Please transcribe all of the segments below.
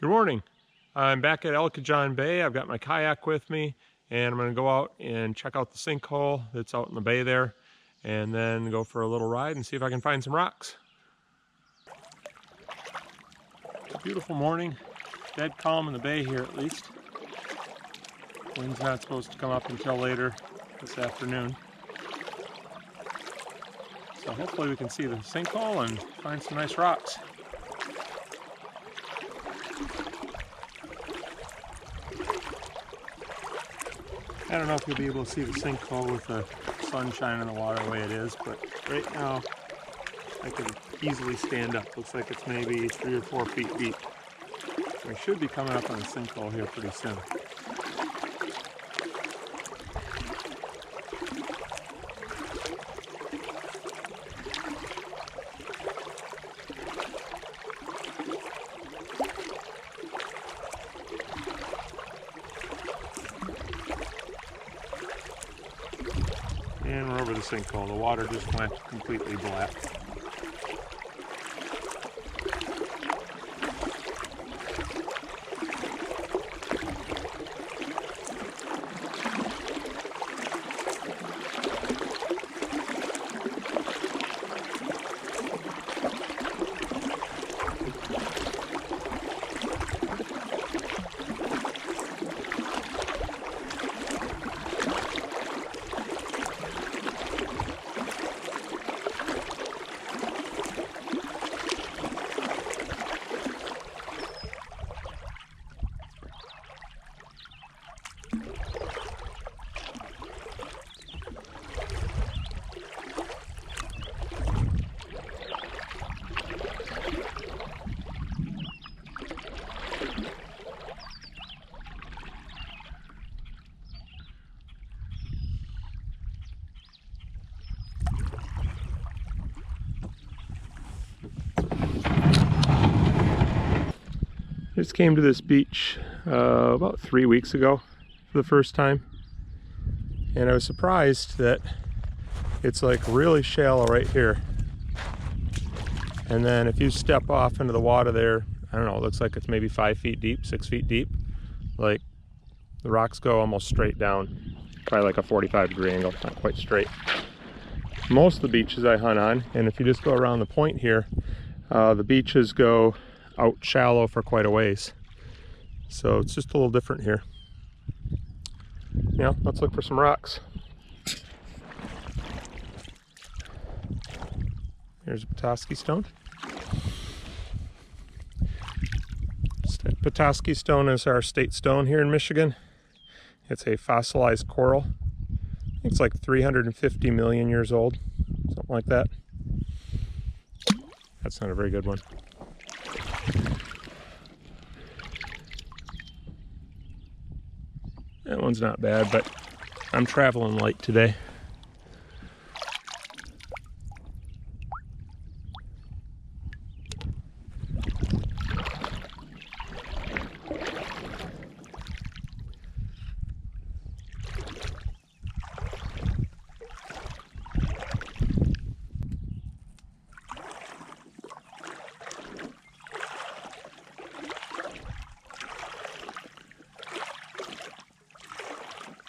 Good morning. I'm back at Cajon Bay. I've got my kayak with me, and I'm going to go out and check out the sinkhole that's out in the bay there, and then go for a little ride and see if I can find some rocks. It's a beautiful morning. Dead calm in the bay here at least. Wind's not supposed to come up until later this afternoon. So hopefully we can see the sinkhole and find some nice rocks. I don't know if you'll be able to see the sinkhole with the sun shining in the water the way it is, but right now I can easily stand up. Looks like it's maybe 3 or 4 feet deep. We should be coming up on the sinkhole here pretty soon. And we're over the sinkhole. The water just went completely black. I just came to this beach about 3 weeks ago for the first time, and I was surprised that it's like really shallow right here, and then if you step off into the water there, I don't know, it looks like it's maybe 5 feet deep, 6 feet deep. Like the rocks go almost straight down, probably like a 45-degree angle, not quite straight. Most of the beaches I hunt on, and if you just go around the point here, the beaches go out shallow for quite a ways, so it's just a little different here. Yeah, let's look for some rocks. Here's a Petoskey stone. Petoskey stone is our state stone here in Michigan. It's a fossilized coral. I think it's like 350 million years old, something like that. That's not a very good one. That one's not bad, but I'm traveling light today.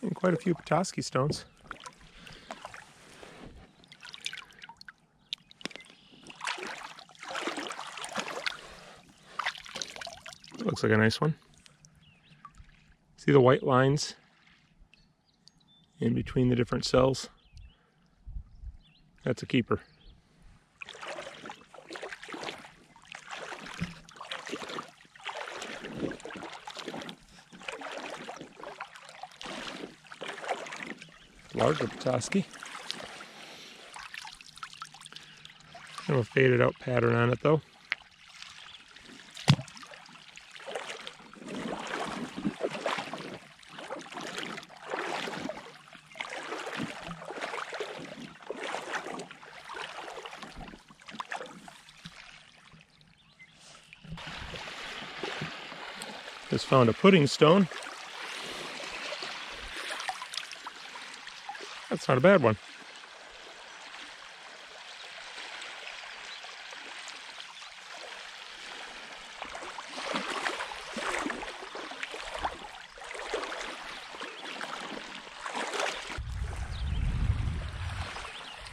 And quite a few Petoskey stones. Looks like a nice one. See the white lines in between the different cells? That's a keeper. Larger Petoskey. Kind of a faded out pattern on it though. Just found a puddingstone. That's not a bad one.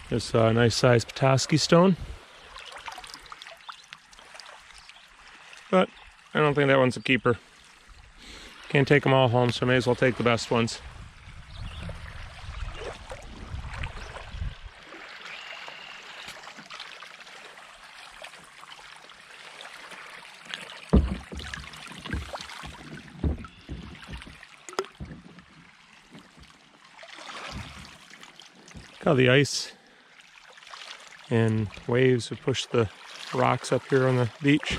This nice sized Petoskey stone. But I don't think that one's a keeper. Can't take them all home, so I may as well take the best ones. How the ice and waves have pushed the rocks up here on the beach.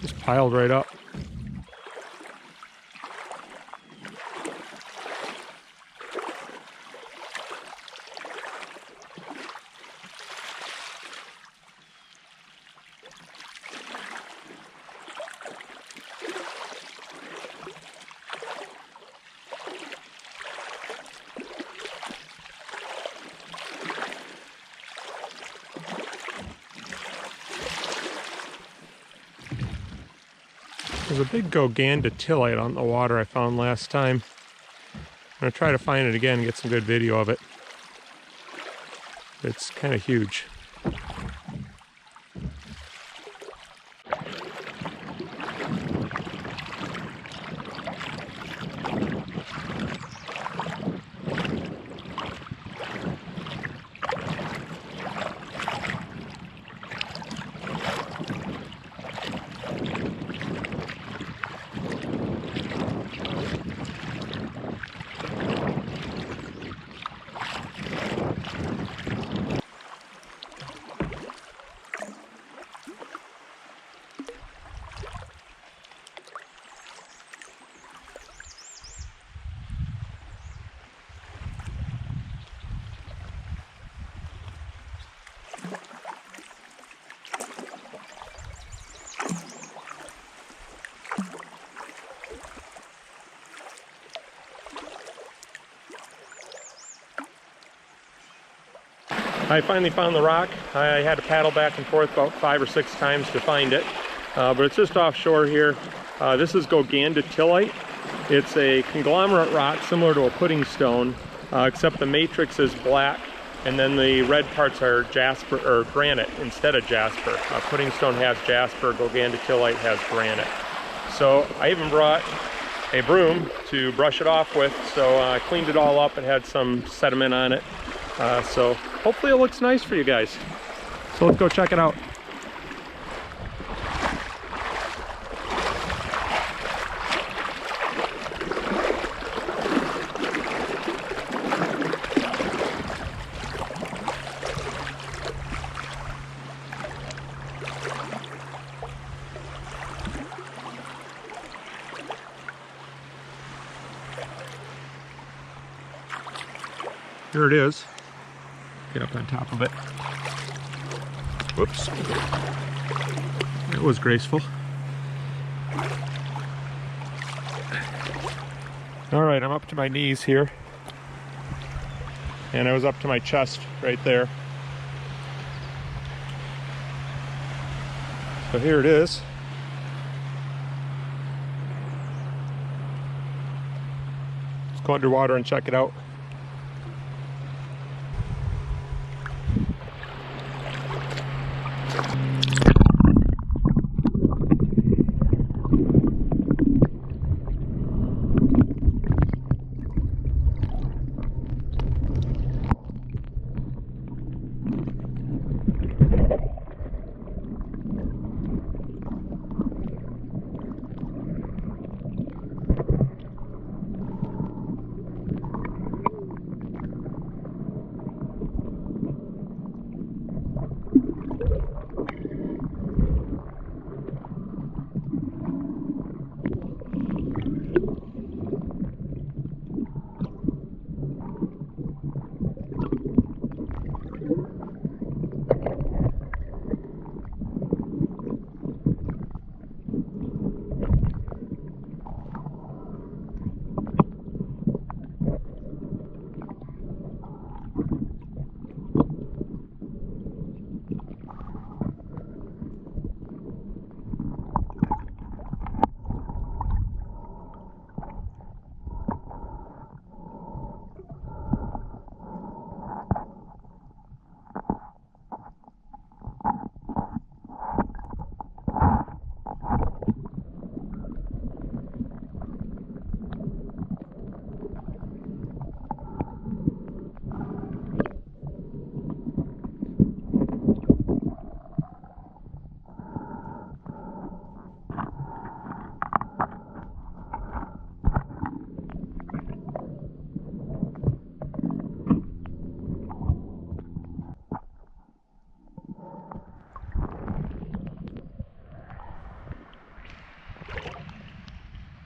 Just piled right up. There's a big Gowganda Tillite on the water I found last time. I'm going to try to find it again and get some good video of it. It's kind of huge. I finally found the rock. I had to paddle back and forth about 5 or 6 times to find it, but it's just offshore here. This is Gowganda Tillite. It's a conglomerate rock similar to a puddingstone, except the matrix is black, and then the red parts are jasper or granite instead of jasper. Puddingstone has jasper, Gowganda Tillite has granite. So I even brought a broom to brush it off with, so I cleaned it all up. It had some sediment on it. So hopefully it looks nice for you guys. So let's go check it out. Here it is. Get up on top of it. Whoops. It was graceful. All right, I'm up to my knees here. And I was up to my chest right there. So here it is. Let's go underwater and check it out.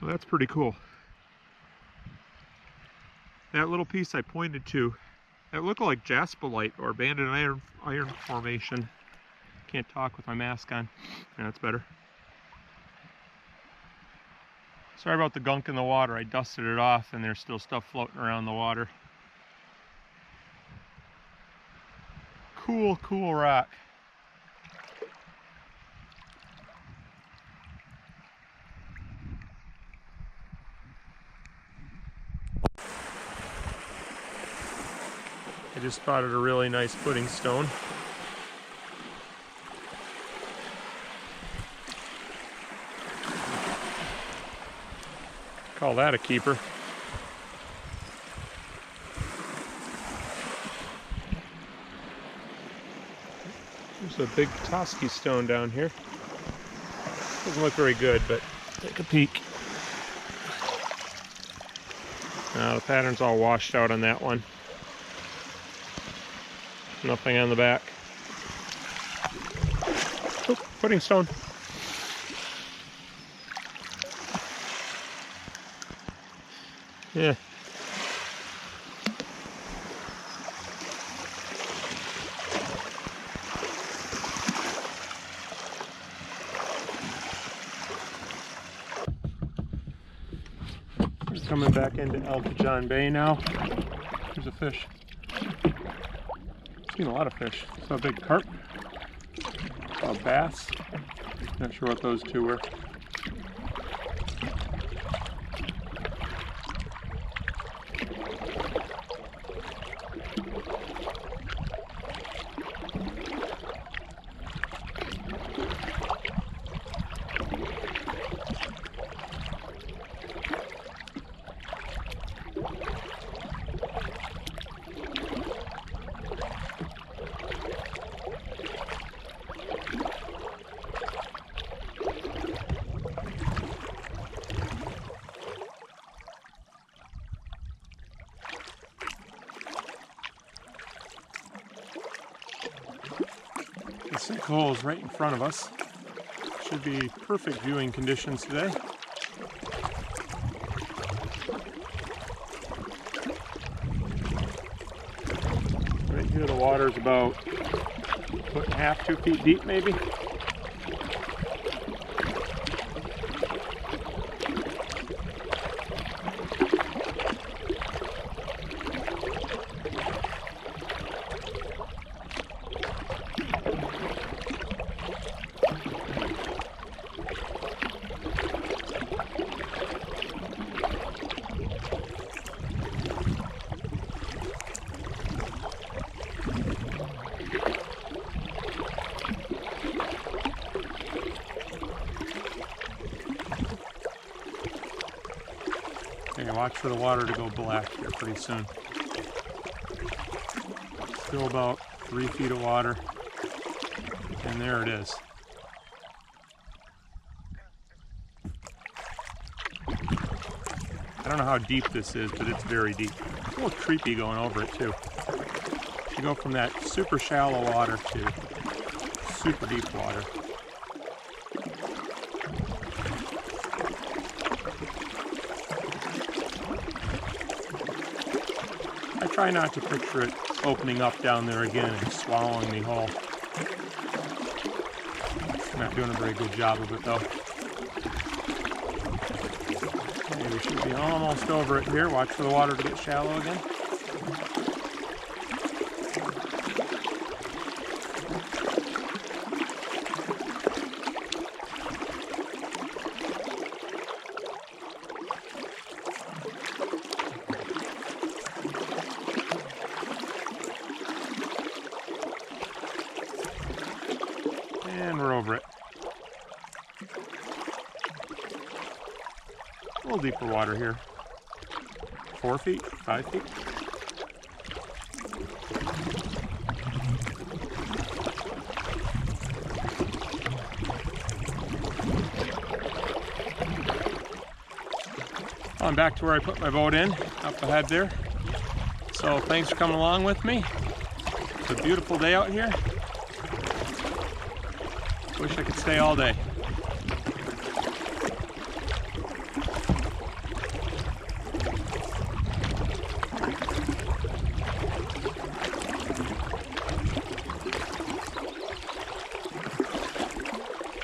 Well, that's pretty cool. That little piece I pointed to, that looked like jasperite or banded iron formation. Can't talk with my mask on. Yeah, that's better. Sorry about the gunk in the water. I dusted it off and there's still stuff floating around the water. Cool, cool rock. I just spotted a really nice pudding stone. Call that a keeper. There's a big Petoskey stone down here. Doesn't look very good, but take a peek. The pattern's all washed out on that one. Nothing on the back. Oh, pudding stone. Yeah. We're coming back into Cajon Bay now. There's a fish. Seen a lot of fish. Saw a big carp. Saw a bass. Not sure what those two were. The sinkhole is right in front of us. Should be perfect viewing conditions today. Right here the water is about 1.5 to 2 feet deep maybe. Okay, watch for the water to go black here pretty soon. Still about 3 feet of water, and there it is. I don't know how deep this is, but it's very deep. It's a little creepy going over it too. You go from that super shallow water to super deep water. I try not to picture it opening up down there again and swallowing me whole. Not doing a very good job of it though. Okay, we should be almost over it here. Watch for the water to get shallow again. And we're over it. A little deeper water here. 4 feet, 5 feet. I'm back to where I put my boat in, up ahead there. So thanks for coming along with me. It's a beautiful day out here. Wish I could stay all day.